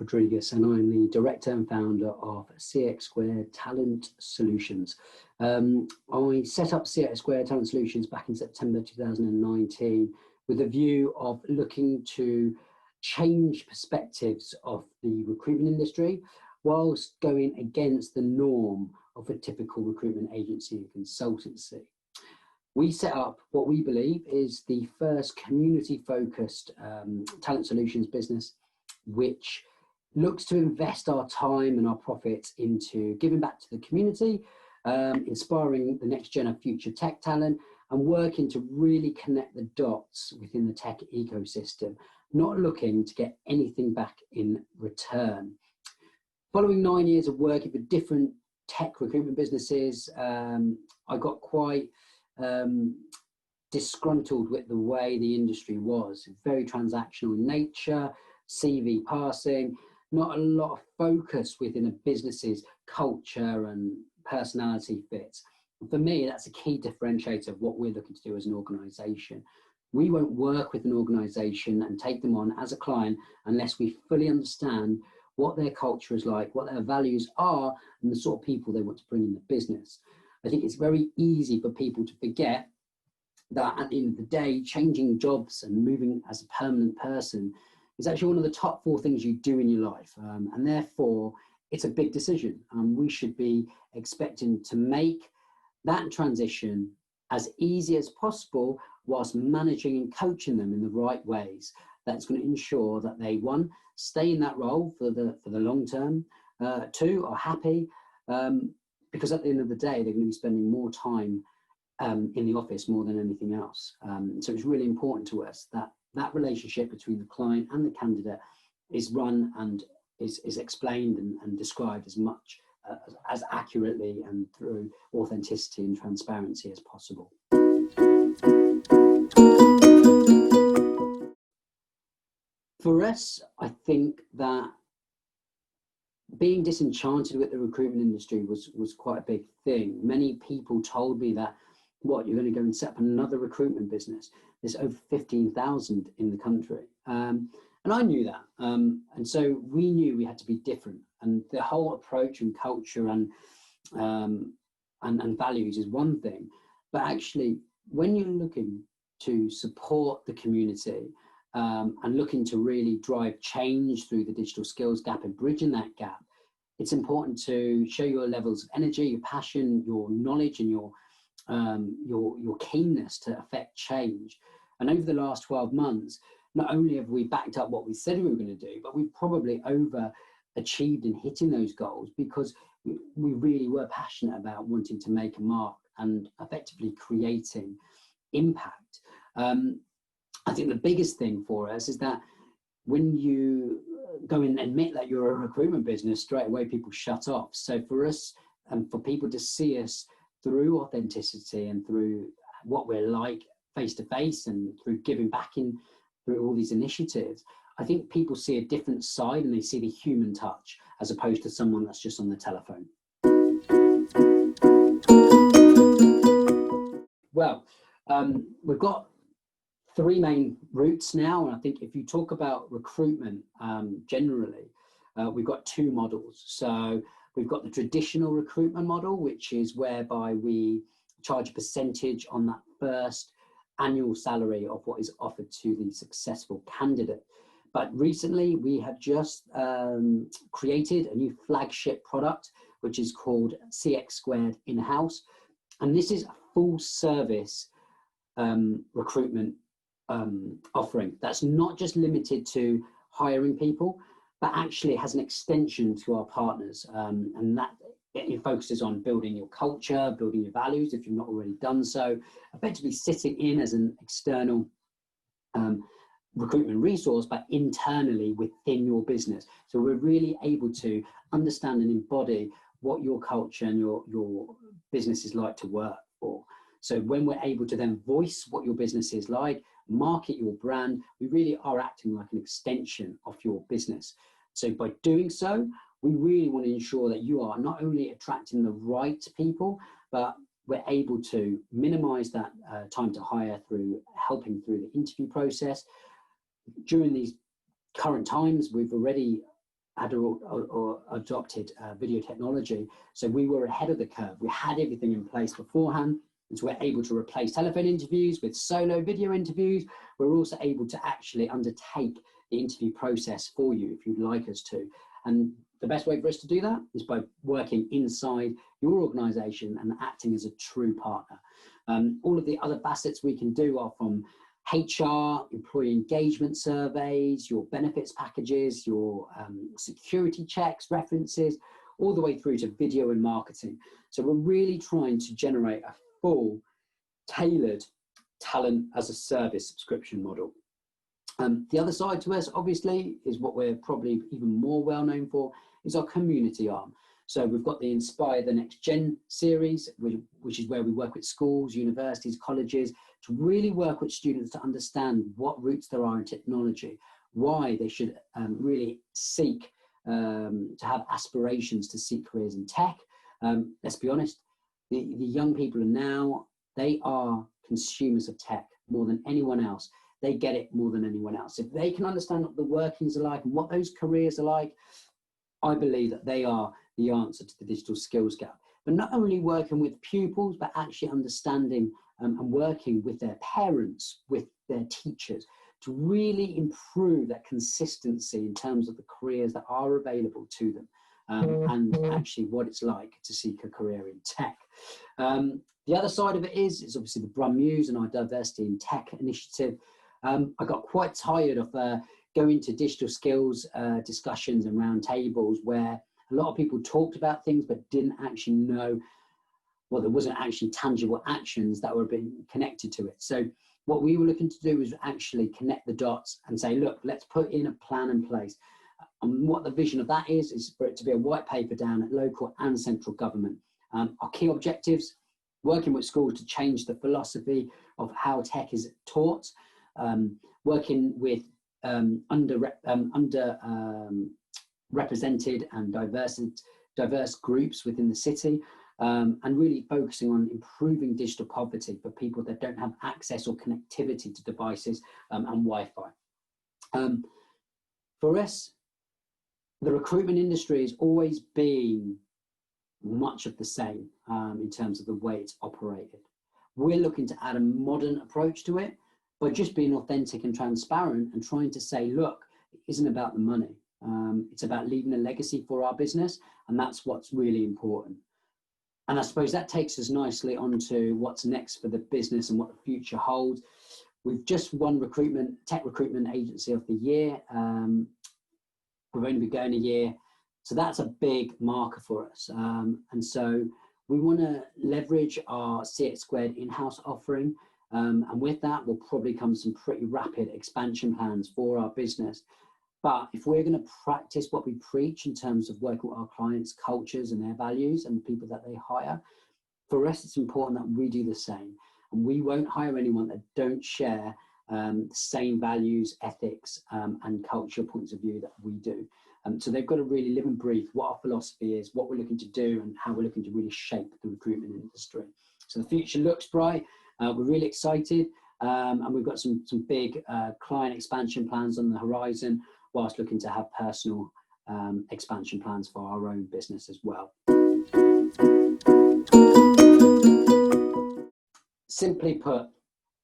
Rodriguez, and I'm the director and founder of CX² Talent Solutions. I set up CX² Talent Solutions back in September 2019 with a view of looking to change perspectives of the recruitment industry whilst going against the norm of a typical recruitment agency and consultancy. We set up what we believe is the first community-focused talent solutions business, which looks to invest our time and our profits into giving back to the community, inspiring the next gen of future tech talent, and working to really connect the dots within the tech ecosystem, not looking to get anything back in return. Following 9 years of working with different tech recruitment businesses, I got quite disgruntled with the way the industry was. Very transactional in nature, CV passing, not a lot of focus within a business's culture and personality fits. For me, that's a key differentiator of what we're looking to do as an organization. We won't work with an organization and take them on as a client unless we fully understand what their culture is like, what their values are, and the sort of people they want to bring in the business. I think it's very easy for people to forget that at the end of the day, changing jobs and moving as a permanent person is actually one of the top 4 things you do in your life. And therefore, it's a big decision. We should be expecting to make that transition as easy as possible whilst managing and coaching them in the right ways. That's going to ensure that they, 1, stay in that role for the long term, 2, are happy, because at the end of the day, they're going to be spending more time in the office more than anything else. So it's really important to us that that relationship between the client and the candidate is run and is explained and described as much as accurately and through authenticity and transparency as possible. For us, I think that being disenchanted with the recruitment industry was quite a big thing. Many people told me that, what, you're going to go and set up another recruitment business? There's over 15,000 in the country. And I knew that. And so we knew we had to be different. And the whole approach and culture and values is one thing. But actually, when you're looking to support the community and looking to really drive change through the digital skills gap and bridging that gap, it's important to show your levels of energy, your passion, your knowledge, and your keenness to affect change. And over the last 12 months, not only have we backed up what we said we were going to do, but we've probably overachieved in hitting those goals because we really were passionate about wanting to make a mark and effectively creating impact. I think the biggest thing for us is that when you go and admit that you're a recruitment business, straight away people shut off. So for us and for people to see us through authenticity and through what we're like face to face and through giving back in through all these initiatives, I think people see a different side and they see the human touch as opposed to someone that's just on the telephone. Well, we've got 3 main routes now, and I think if you talk about recruitment generally, we've got 2 models. So we've got the traditional recruitment model, which is whereby we charge a percentage on that first annual salary of what is offered to the successful candidate. But recently we have just created a new flagship product, which is called CX² In-House. And this is a full service recruitment offering that's not just limited to hiring people, but actually has an extension to our partners, and that it focuses on building your culture, building your values if you've not already done so, effectively sitting in as an external recruitment resource, but internally within your business. So we're really able to understand and embody what your culture and your business is like to work for. So when we're able to then voice what your business is like, market your brand, we really are acting like an extension of your business. So by doing so, we really want to ensure that you are not only attracting the right people, but we're able to minimize that time to hire through helping through the interview process. During these current times, we've already or adopted video technology. So we were ahead of the curve. We had everything in place beforehand. And so we're able to replace telephone interviews with solo video interviews. We're also able to actually undertake the interview process for you if you'd like us to. And the best way for us to do that is by working inside your organization and acting as a true partner. All of the other facets we can do are from HR, employee engagement surveys, your benefits packages, your security checks, references, all the way through to video and marketing. So we're really trying to generate a full, tailored talent as a service subscription model. The other side to us, obviously, is what we're probably even more well known for, is our community arm. So we've got the Inspire the Next Gen series, which is where we work with schools, universities, colleges, to really work with students to understand what roots there are in technology, why they should really seek to have aspirations to seek careers in tech. Let's be honest, the young people are now, they are consumers of tech more than anyone else. They get it more than anyone else. If they can understand what the workings are like and what those careers are like, I believe that they are the answer to the digital skills gap. But not only working with pupils, but actually understanding and working with their parents, with their teachers, to really improve that consistency in terms of the careers that are available to them, and actually what it's like to seek a career in tech. The other side of it is obviously the BRMINGHAM and our Diversity in Tech initiative. I got quite tired of going to digital skills discussions and roundtables where a lot of people talked about things but didn't actually know, well, there wasn't actually tangible actions that were being connected to it. So what we were looking to do was actually connect the dots and say, look, let's put in a plan in place. And what the vision of that is for it to be a white paper down at local and central government. Our key objectives: working with schools to change the philosophy of how tech is taught, working with represented and diverse groups within the city, and really focusing on improving digital poverty for people that don't have access or connectivity to devices and Wi-Fi. For us, the recruitment industry has always been much of the same in terms of the way it's operated. We're looking to add a modern approach to it, but just being authentic and transparent and trying to say, look, it isn't about the money. It's about leaving a legacy for our business, and that's what's really important. And I suppose that takes us nicely onto what's next for the business and what the future holds. We've just won Tech Recruitment Agency of the Year. We've only been going a year, so that's a big marker for us. And so we want to leverage our C8² in-house offering, and with that will probably come some pretty rapid expansion plans for our business. But if we're going to practice what we preach in terms of working with our clients' cultures and their values and the people that they hire, for us it's important that we do the same. And we won't hire anyone that don't share the same values, ethics, and cultural points of view that we do. So they've got to really live and breathe what our philosophy is, what we're looking to do, and how we're looking to really shape the recruitment industry. So the future looks bright. We're really excited, and we've got some big client expansion plans on the horizon, whilst looking to have personal expansion plans for our own business as well. Simply put,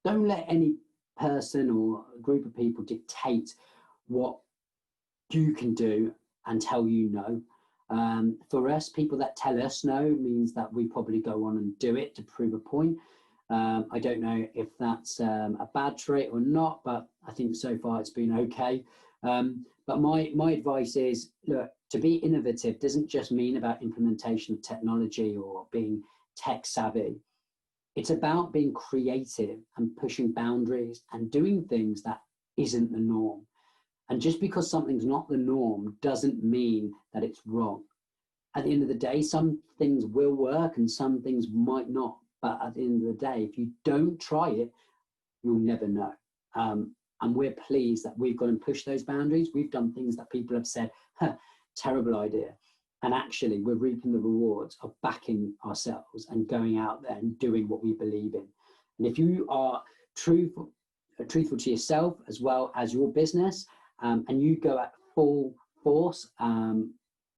don't let any person or group of people dictate what you can do and tell you no. For us, people that tell us no means that we probably go on and do it to prove a point. I don't know if that's a bad trait or not, but I think so far it's been okay. But my advice is, look, to be innovative doesn't just mean about implementation of technology or being tech savvy. It's about being creative and pushing boundaries and doing things that isn't the norm. And just because something's not the norm doesn't mean that it's wrong. At the end of the day, some things will work and some things might not. But at the end of the day, if you don't try it, you'll never know. And we're pleased that we've gone and pushed those boundaries. We've done things that people have said, terrible idea. And actually, we're reaping the rewards of backing ourselves and going out there and doing what we believe in. And if you are truthful to yourself as well as your business, and you go at full force, and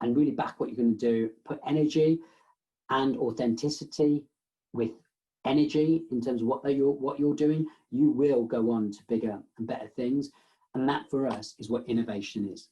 really back what you're going to do. Put energy and authenticity with energy in terms of what you're doing. You will go on to bigger and better things, and that for us is what innovation is.